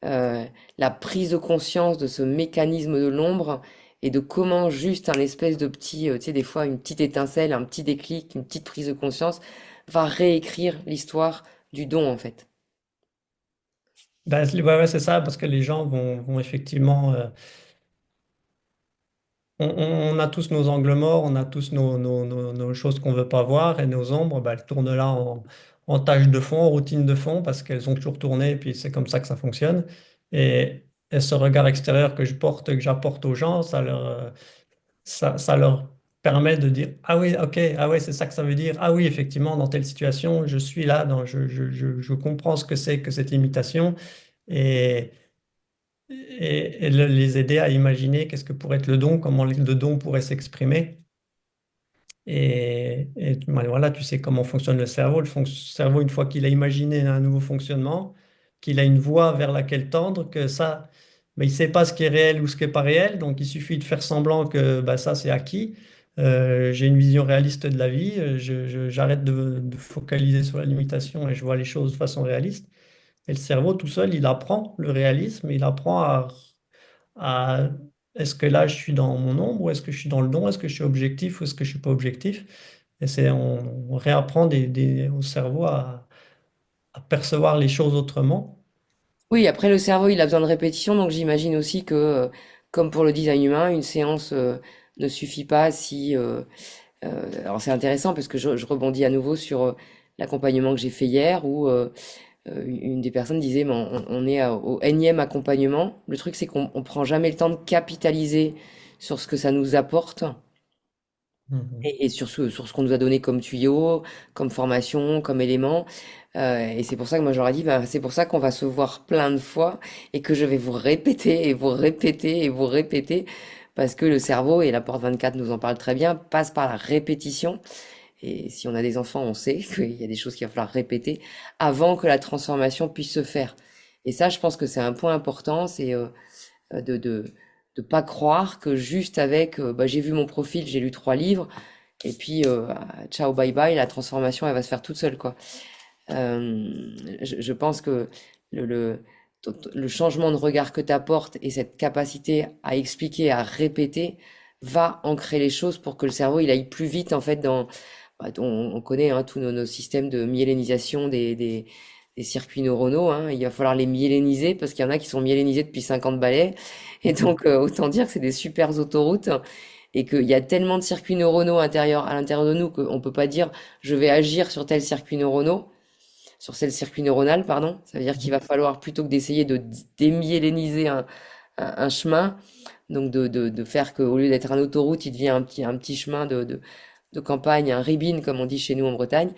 euh, la prise de conscience de ce mécanisme de l'ombre et de comment juste un espèce de petit, tu sais, des fois une petite étincelle, un petit déclic, une petite prise de conscience va réécrire l'histoire du don en fait. Ben, ouais, ouais, c'est ça, parce que les gens vont effectivement. On a tous nos angles morts, on a tous nos choses qu'on veut pas voir, et nos ombres, ben, elles tournent là en tâche de fond, en routine de fond, parce qu'elles ont toujours tourné, et puis c'est comme ça que ça fonctionne. Et ce regard extérieur que je porte, que j'apporte aux gens, ça leur permet de dire, ah oui, ok, ah ouais, c'est ça que ça veut dire. Ah oui, effectivement, dans telle situation, je suis là, je comprends ce que c'est que cette limitation, et, les aider à imaginer qu'est-ce que pourrait être le don, comment le don pourrait s'exprimer. Ben voilà, tu sais comment fonctionne le cerveau. Cerveau, une fois qu'il a imaginé un nouveau fonctionnement, qu'il a une voie vers laquelle tendre, que ça, ben, il ne sait pas ce qui est réel ou ce qui n'est pas réel. Donc, il suffit de faire semblant que ben, ça, c'est acquis. J'ai une vision réaliste de la vie. J'arrête de focaliser sur la limitation et je vois les choses de façon réaliste. Et le cerveau, tout seul, il apprend le réalisme, il apprend à est-ce que là je suis dans mon ombre ou est-ce que je suis dans le don, est-ce que je suis objectif ou est-ce que je suis pas objectif? Et on réapprend au cerveau à percevoir les choses autrement. Oui, après le cerveau, il a besoin de répétition, donc j'imagine aussi que, comme pour le design humain, une séance ne suffit pas si... alors c'est intéressant parce que je rebondis à nouveau sur l'accompagnement que j'ai fait hier où une des personnes disait, mais on est au énième accompagnement. Le truc, c'est qu'on prend jamais le temps de capitaliser sur ce que ça nous apporte Mhm. et sur ce qu'on nous a donné comme tuyau, comme formation, comme élément. Et c'est pour ça que moi j'aurais dit, bah, c'est pour ça qu'on va se voir plein de fois et que je vais vous répéter et vous répéter et vous répéter parce que le cerveau, et la porte 24 nous en parle très bien, passe par la répétition. Et si on a des enfants, on sait qu'il y a des choses qu'il va falloir répéter avant que la transformation puisse se faire. Et ça, je pense que c'est un point important, c'est de pas croire que juste avec, bah, j'ai vu mon profil, j'ai lu 3 livres, et puis ciao, bye bye, la transformation, elle va se faire toute seule, quoi. Je pense que le, le, le changement de regard que tu apportes et cette capacité à expliquer, à répéter, va ancrer les choses pour que le cerveau il aille plus vite en fait dans bah, on connaît hein, tous nos systèmes de myélinisation des circuits neuronaux, hein. Il va falloir les myéliniser parce qu'il y en a qui sont myélinisés depuis 50 balais. Et donc, autant dire que c'est des super autoroutes et qu'il y a tellement de circuits neuronaux à l'intérieur de nous qu'on peut pas dire je vais agir sur tel circuit neuronaux, sur tel circuit neuronal, pardon. Ça veut dire qu'il va falloir plutôt que d'essayer de démyéliniser un chemin, donc de faire qu'au lieu d'être un autoroute, il devient un petit chemin de campagne, un ribine, comme on dit chez nous en Bretagne,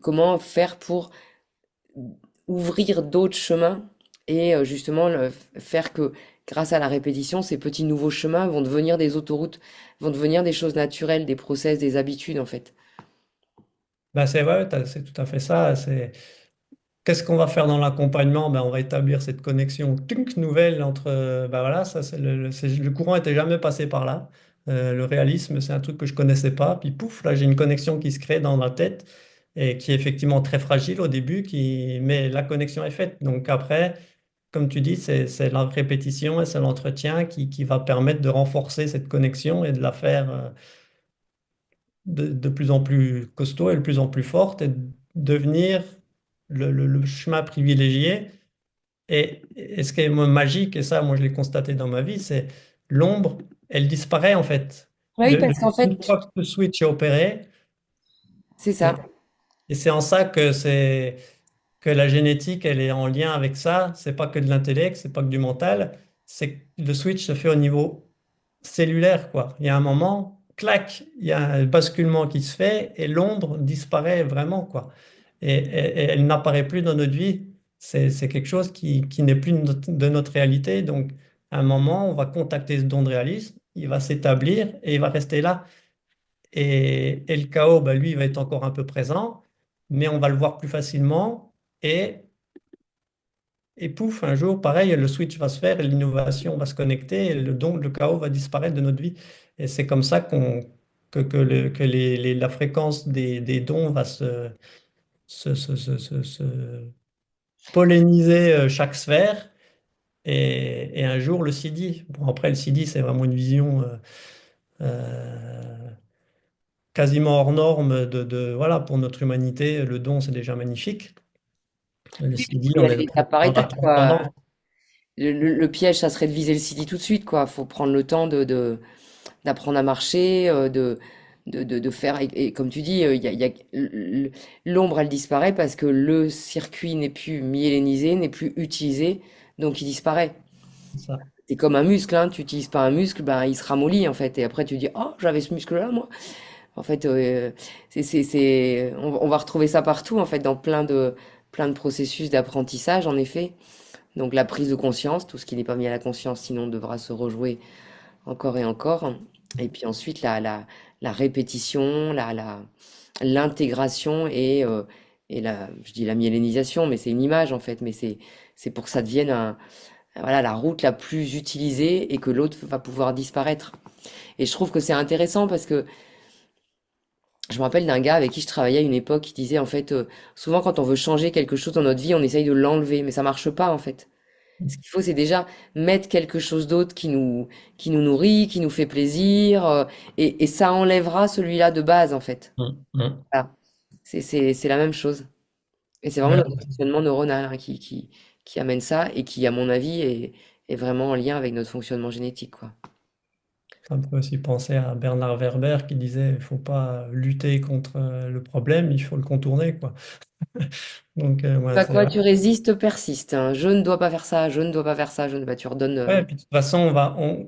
comment faire pour ouvrir d'autres chemins et justement faire que grâce à la répétition, ces petits nouveaux chemins vont devenir des autoroutes, vont devenir des choses naturelles, des process, des habitudes en fait. Ben c'est vrai, c'est tout à fait ça. Qu'est-ce qu'on va faire dans l'accompagnement? Ben, on va établir cette connexion nouvelle entre, ben voilà, ça, le courant n'était jamais passé par là. Le réalisme, c'est un truc que je connaissais pas. Puis pouf, là, j'ai une connexion qui se crée dans ma tête et qui est effectivement très fragile au début, mais la connexion est faite. Donc après, comme tu dis, c'est la répétition et c'est l'entretien qui va permettre de renforcer cette connexion et de la faire de plus en plus costaud et de plus en plus forte et devenir le chemin privilégié. Et ce qui est magique, et ça, moi, je l'ai constaté dans ma vie, c'est l'ombre, elle disparaît en fait. Oui, parce qu'en Une fait, fois que le switch est opéré, c'est et, ça. et c'est en ça que la génétique, elle est en lien avec ça. C'est pas que de l'intellect, c'est pas que du mental. C'est que le switch se fait au niveau cellulaire, quoi. Il y a un moment, clac, il y a un basculement qui se fait et l'ombre disparaît vraiment, quoi. Et elle n'apparaît plus dans notre vie. C'est quelque chose qui n'est plus de notre réalité. Donc, à un moment, on va contacter ce don de réalisme, il va s'établir et il va rester là. Et le chaos, ben, lui, il va être encore un peu présent, mais on va le voir plus facilement. Et, et pouf, un jour, pareil, le switch va se faire, et l'innovation va se connecter, et le chaos va disparaître de notre vie. Et c'est comme ça que la fréquence des dons va se polliniser chaque sphère. Et un jour, le CD. Bon, après, le CD, c'est vraiment une vision euh, quasiment hors norme voilà, pour notre humanité. Le don, c'est déjà magnifique. Le Oui, mais CD, faut y on aller est étape par dans la étape, quoi. transcendance. Le piège, ça serait de viser le CD tout de suite, quoi. Faut prendre le temps d'apprendre à marcher, de faire. Et comme tu dis, l'ombre, elle disparaît parce que le circuit n'est plus myélinisé, n'est plus utilisé, donc il disparaît. C'est ça. C'est comme un muscle, hein. Tu n'utilises pas un muscle, ben, il se ramollit, en fait. Et après, tu dis, oh, j'avais ce muscle-là, moi. En fait, on va retrouver ça partout, en fait, dans plein de processus d'apprentissage, en effet. Donc la prise de conscience, tout ce qui n'est pas mis à la conscience, sinon devra se rejouer encore et encore. Et puis ensuite la répétition, l'intégration et je dis la myélinisation, mais c'est une image en fait, mais c'est pour que ça devienne voilà, la route la plus utilisée et que l'autre va pouvoir disparaître. Et je trouve que c'est intéressant parce que je me rappelle d'un gars avec qui je travaillais à une époque qui disait en fait, souvent quand on veut changer quelque chose dans notre vie, on essaye de l'enlever, mais ça marche pas en fait. Ce qu'il faut, c'est déjà mettre quelque chose d'autre qui nous nourrit, qui nous fait plaisir, et ça enlèvera celui-là de base, en fait. Mm. Voilà. C'est la même chose. Et c'est vraiment Ouais, notre fonctionnement neuronal, hein, qui amène ça et qui, à mon avis, est vraiment en lien avec notre fonctionnement génétique, quoi. ça me fait aussi penser à Bernard Werber qui disait il ne faut pas lutter contre le problème, il faut le contourner, quoi. Donc, ouais, À c'est quoi vrai. tu résistes persiste, hein. Je ne dois pas faire ça, je ne dois pas faire ça, je ne... Bah, tu redonnes... Ouais, et puis de toute façon,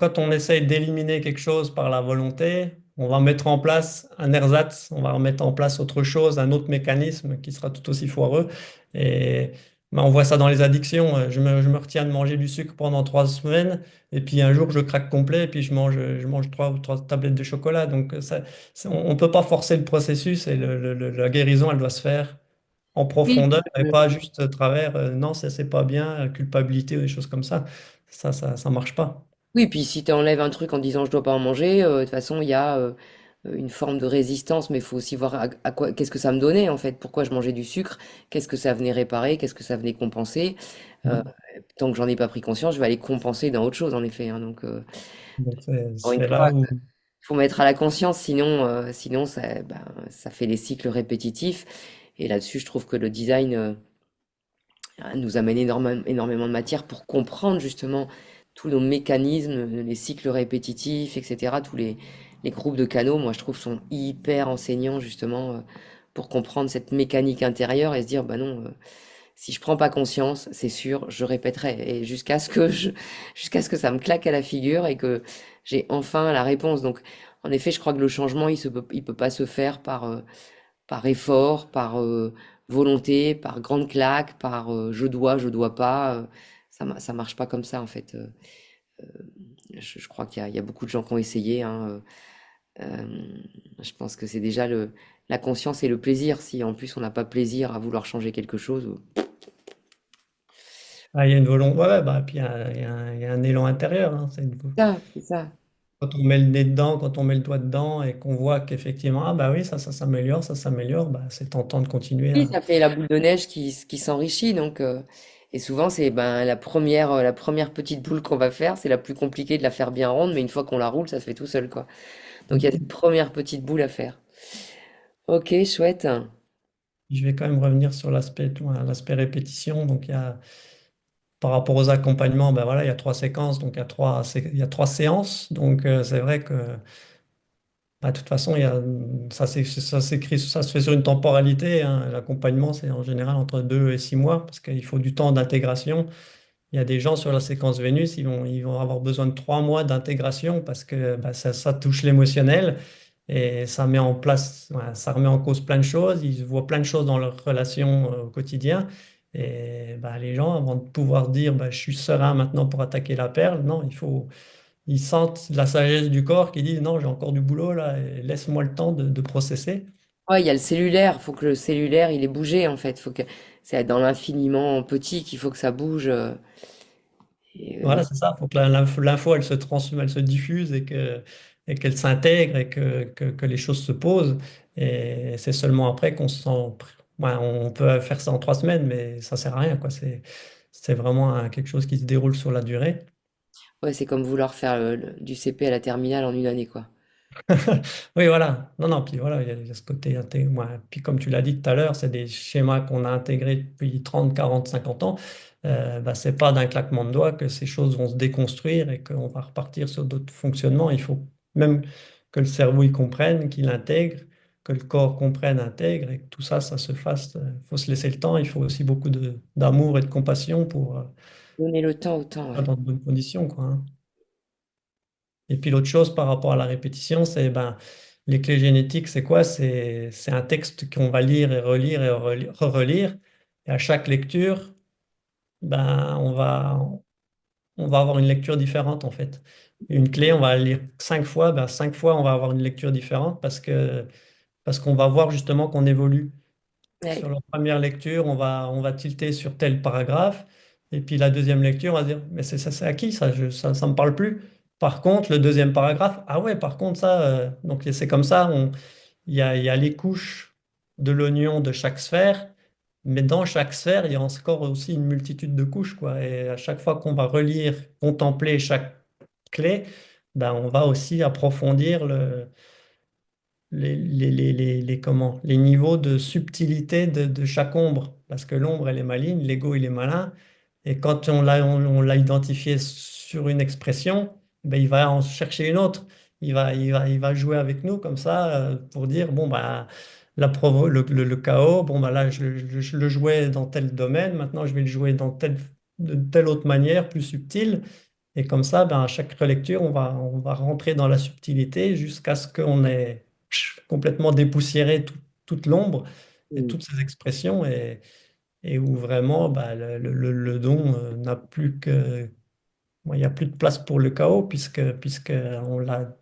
quand on essaye d'éliminer quelque chose par la volonté, on va mettre en place un ersatz, on va remettre en place autre chose, un autre mécanisme qui sera tout aussi foireux. Et on voit ça dans les addictions. Je me retiens de manger du sucre pendant 3 semaines, et puis un jour, je craque complet, et puis je mange trois tablettes de chocolat. Donc, on ne peut pas forcer le processus, et la guérison, elle doit se faire en Oui. profondeur et pas juste à travers non, ça c'est pas bien, culpabilité ou des choses comme ça. Ça marche pas. Oui, puis si tu enlèves un truc en disant je dois pas en manger, de toute façon, il y a une forme de résistance, mais il faut aussi voir à quoi, qu'est-ce que ça me donnait en fait, pourquoi je mangeais du sucre, qu'est-ce que ça venait réparer, qu'est-ce que ça venait compenser. Euh, Mm. Tant que j'en ai pas pris conscience, je vais aller compenser dans autre chose en effet, hein. Donc, Donc c'est encore une c'est là fois, où il faut mettre à la conscience, sinon ça, ben, ça fait des cycles répétitifs. Et là-dessus, je trouve que le design nous amène énormément de matière pour comprendre justement tous nos mécanismes, les cycles répétitifs, etc. Tous les groupes de canaux, moi je trouve, sont hyper enseignants justement pour comprendre cette mécanique intérieure et se dire, bah non, si je prends pas conscience, c'est sûr, je répéterai et jusqu'à ce que ça me claque à la figure et que j'ai enfin la réponse. Donc, en effet, je crois que le changement, il peut pas se faire par effort, par volonté, par grande claque, par je dois pas. Ça marche pas comme ça en fait. Je crois qu'il y a beaucoup de gens qui ont essayé, hein. Je pense que c'est déjà la conscience et le plaisir. Si en plus on n'a pas plaisir à vouloir changer quelque chose, il y a une volonté, ouais, ouais, bah, puis il y a un élan intérieur, hein. c'est ça. Quand on met le nez dedans, quand on met le doigt dedans et qu'on voit qu'effectivement, ah bah oui, ça s'améliore, ça s'améliore, bah, c'est tentant de continuer Oui, à. ça fait la boule de neige qui s'enrichit. Donc, et souvent, c'est ben, la première petite boule qu'on va faire, c'est la plus compliquée de la faire bien ronde, mais une fois qu'on la roule, ça se fait tout seul, quoi. Donc, il y a cette première petite boule à faire. Ok, chouette. Je vais quand même revenir sur l'aspect répétition. Donc, par rapport aux accompagnements, ben voilà, il y a 3 séquences, donc il y a trois séances. Donc, c'est vrai que bah, de toute façon, ça s'écrit, ça se fait sur une temporalité, hein. L'accompagnement, c'est en général entre 2 et 6 mois parce qu'il faut du temps d'intégration. il y a des gens sur la séquence Vénus, ils vont avoir besoin de 3 mois d'intégration parce que bah, ça touche l'émotionnel et ça met en place, ouais, ça remet en cause plein de choses. Ils voient plein de choses dans leurs relations au quotidien. Et bah, les gens, avant de pouvoir dire bah, je suis serein maintenant pour attaquer la perle, non, ils sentent la sagesse du corps qui dit non, j'ai encore du boulot là, et laisse-moi le temps de processer. Ouais, il y a le cellulaire, faut que le cellulaire il est bougé en fait, faut que c'est dans l'infiniment petit qu'il faut que ça bouge. Voilà, Donc, c'est ça. Il faut que l'info, elle se transmet, elle se diffuse et qu'elle s'intègre et que les choses se posent. Et c'est seulement après qu'on se sent. Ouais, on peut faire ça en 3 semaines, mais ça sert à rien, quoi. C'est vraiment quelque chose qui se déroule sur la durée. ouais, c'est comme vouloir faire du CP à la terminale en une année quoi. Oui, voilà. Non, non, puis voilà, il y a ce côté puis comme tu l'as dit tout à l'heure, c'est des schémas qu'on a intégrés depuis 30, 40, 50 ans. Bah, c'est pas d'un claquement de doigts que ces choses vont se déconstruire et qu'on va repartir sur d'autres fonctionnements. Il faut même que le cerveau y comprenne, qu'il intègre, que le corps comprenne, intègre et que tout ça, ça se fasse. Il faut se laisser le temps. Il faut aussi beaucoup d'amour et de compassion pour Donner le temps au temps, être ouais. dans de bonnes conditions, quoi, hein. Et puis l'autre chose par rapport à la répétition, c'est ben, les clés génétiques, c'est quoi? C'est un texte qu'on va lire et relire et relire. Et à chaque lecture, ben, on va avoir une lecture différente en fait. Une clé, on va la lire 5 fois, ben, 5 fois, on va avoir une lecture différente parce qu'on va voir justement qu'on évolue. Sur Ouais, la première lecture, on va tilter sur tel paragraphe. Et puis la deuxième lecture, on va dire, mais c'est ça, c'est acquis, ça me parle plus. Par contre, le deuxième paragraphe, ah ouais, par contre, ça, donc c'est comme ça, il y a les couches de l'oignon de chaque sphère, mais dans chaque sphère, il y a encore aussi une multitude de couches, quoi. Et à chaque fois qu'on va relire, contempler chaque clé, ben, on va aussi approfondir comment, les niveaux de subtilité de chaque ombre. Parce que l'ombre, elle est maligne, l'ego, il est malin. Et quand on l'a identifié sur une expression, ben, il va en chercher une autre. Il va jouer avec nous comme ça pour dire, bon, bah, le chaos, bon, bah, là, je le jouais dans tel domaine, maintenant je vais le jouer de telle autre manière, plus subtile. Et comme ça, ben, à chaque relecture, on va rentrer dans la subtilité jusqu'à ce qu'on ait complètement dépoussiéré toute l'ombre et mm. toutes ces expressions et où vraiment ben, le don n'a plus que... bon, il n'y a plus de place pour le chaos puisque on l'a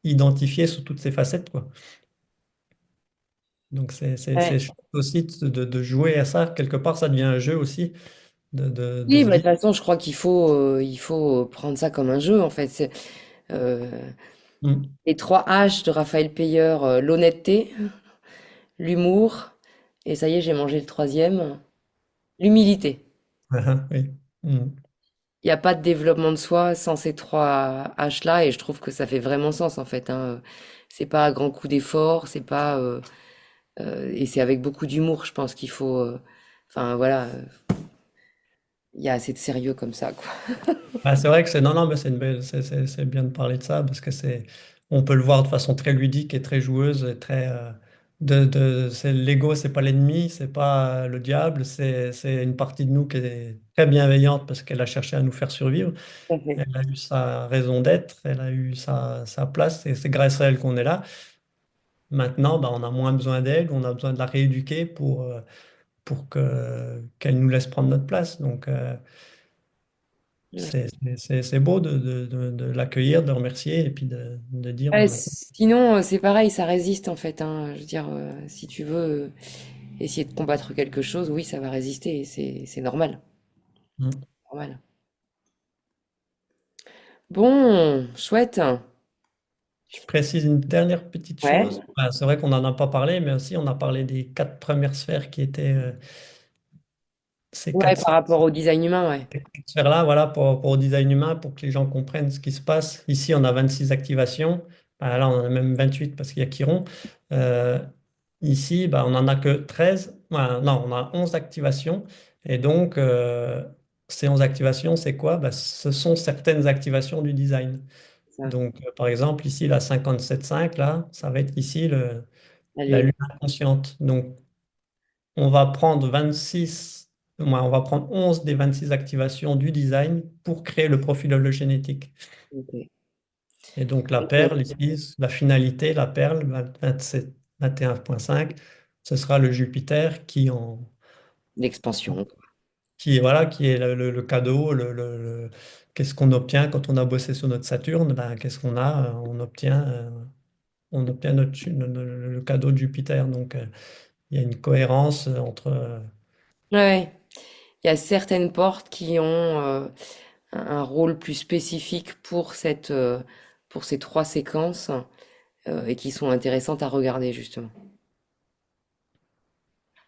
identifié sous toutes ses facettes, quoi. Donc c'est Ouais. chouette aussi de jouer à ça. Quelque part, ça devient un jeu aussi de Oui, se bah, de dire... toute façon, je crois il faut prendre ça comme un jeu, en fait. Euh, Hmm. les 3 H de Raphaël Peyer, l'honnêteté, l'humour, et ça y est, j'ai mangé le troisième, l'humilité. Oui. Hmm. Il n'y a pas de développement de soi sans ces 3 H-là, et je trouve que ça fait vraiment sens, en fait, hein. C'est pas à grand coup d'effort, c'est pas, et c'est avec beaucoup d'humour, je pense qu'il faut, enfin, voilà, il y a assez de sérieux comme ça, quoi. Ah, c'est vrai que c'est non, non, mais c'est bien de parler de ça parce que on peut le voir de façon très ludique et très joueuse et très c'est l'ego, c'est pas l'ennemi, c'est pas le diable, c'est une partie de nous qui est très bienveillante parce qu'elle a cherché à nous faire survivre. Tout à fait. Elle a eu sa raison d'être, elle a eu sa place et c'est grâce à elle qu'on est là. Maintenant, bah, on a moins besoin d'elle, on a besoin de la rééduquer pour qu'elle nous laisse prendre notre place. Donc c'est beau de l'accueillir, de le remercier et puis de dire, bah, Ouais, maintenant. sinon, c'est pareil, ça résiste, en fait, hein. Je veux dire, si tu veux essayer de combattre quelque chose, oui, ça va résister, et c'est normal, Hmm. normal. Bon, chouette. Je précise une dernière petite chose. Ouais. Ah, c'est vrai qu'on n'en a pas parlé, mais aussi on a parlé des 4 premières sphères qui étaient ces Ouais, quatre par rapport au design humain, ouais. sphères-là, voilà, pour au design humain, pour que les gens comprennent ce qui se passe. Ici, on a 26 activations. Ah, là, on en a même 28 parce qu'il y a Chiron. Euh, Ici, bah, on n'en a que 13. Voilà, non, on a 11 activations. Et donc, ces 11 activations, c'est quoi? Bah, ce sont certaines activations du design. Ça, Donc, par exemple, ici, la 57.5, là, ça va être ici la la lune. lune inconsciente. Donc, on va prendre 26. On va prendre 11 des 26 activations du design pour créer le profil hologénétique. Ok. Et donc la perle Ok. ici, la finalité, la perle 27, 21.5, ce sera le Jupiter L'expansion. voilà, qui est le cadeau, qu'est-ce qu'on obtient quand on a bossé sur notre Saturne? Ben, qu'est-ce qu'on a? On obtient le cadeau de Jupiter. Donc il y a une cohérence entre... Ouais, ouais. Il y a certaines portes qui ont un rôle plus spécifique pour ces trois séquences et qui sont intéressantes à regarder justement.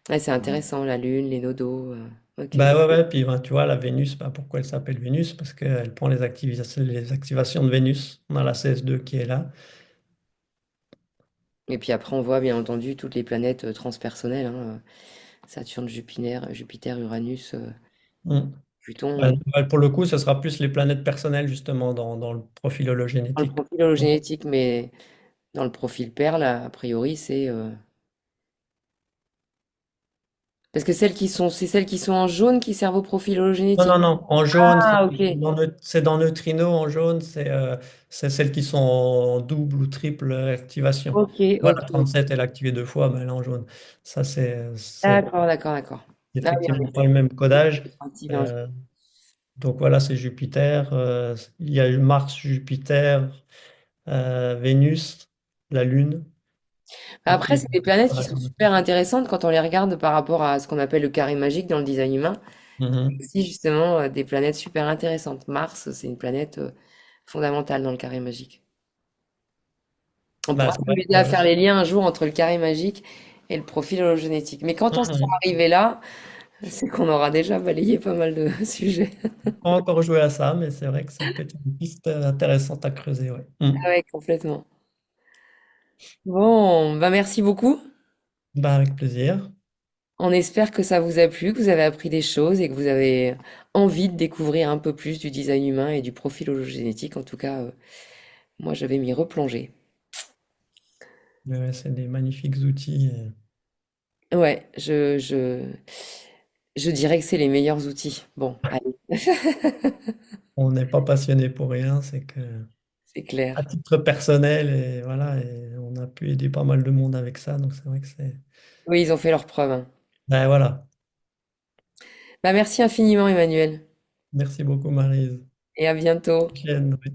Ouais, c'est intéressant, la Lune, les nodos. Ok. Ben ouais, ouais, puis ben, tu vois, la Vénus, ben, pourquoi elle s'appelle Vénus? Parce qu'elle prend les activations de Vénus. On a la CS2 qui est là. Et puis après, on voit bien entendu toutes les planètes transpersonnelles, hein, Saturne, Jupiter, Uranus, Mm. Pluton. Ben, ouais, pour le coup, ce sera plus les planètes personnelles, justement, dans le profil Dans le hologénétique. profil hologénétique, mais dans le profil Perle, a priori, c'est parce que c'est celles qui sont en jaune qui servent au profil Non, non, hologénétique. non. En jaune, Ah, ok. c'est dans Neutrino. En jaune, c'est celles qui sont en double ou triple activation. Ok, Voilà, ok. 37, elle est activée deux fois, ben, elle est en jaune. Ça, c'est D'accord, d'accord, d'accord. Ah oui, en effectivement pas effet. le même codage. Activé en jaune. Euh, donc voilà, c'est Jupiter. Il y a eu Mars, Jupiter, Vénus, la Lune. Et Après, puis, c'est des planètes qui voilà. sont super intéressantes quand on les regarde par rapport à ce qu'on appelle le carré magique dans le design humain. C'est Mhm. aussi justement des planètes super intéressantes. Mars, c'est une planète fondamentale dans le carré magique. On Bah, pourra c'est vrai s'amuser à que... faire les liens un jour entre le carré magique et le profil hologénétique. Mais quand on sera Mhm. arrivé là, c'est qu'on aura déjà balayé pas mal de sujets. Pas encore joué à ça, mais c'est vrai que ça peut être une piste intéressante à creuser. Ouais. Ah ouais, complètement. Bon, bah merci beaucoup. Bah, avec plaisir. On espère que ça vous a plu, que vous avez appris des choses et que vous avez envie de découvrir un peu plus du design humain et du profil hologénétique. En tout cas, moi, je vais m'y replonger. Mais ouais, c'est des magnifiques outils. Ouais, je dirais que c'est les meilleurs outils. Bon, allez, On n'est pas passionné pour rien, c'est que c'est à clair. titre personnel, et voilà, et on a pu aider pas mal de monde avec ça, donc c'est vrai que c'est. Oui, ils ont fait leurs preuves, hein. Ben voilà. Bah, merci infiniment, Emmanuel, Merci beaucoup, Maryse. et à bientôt. Prochaine, ouais.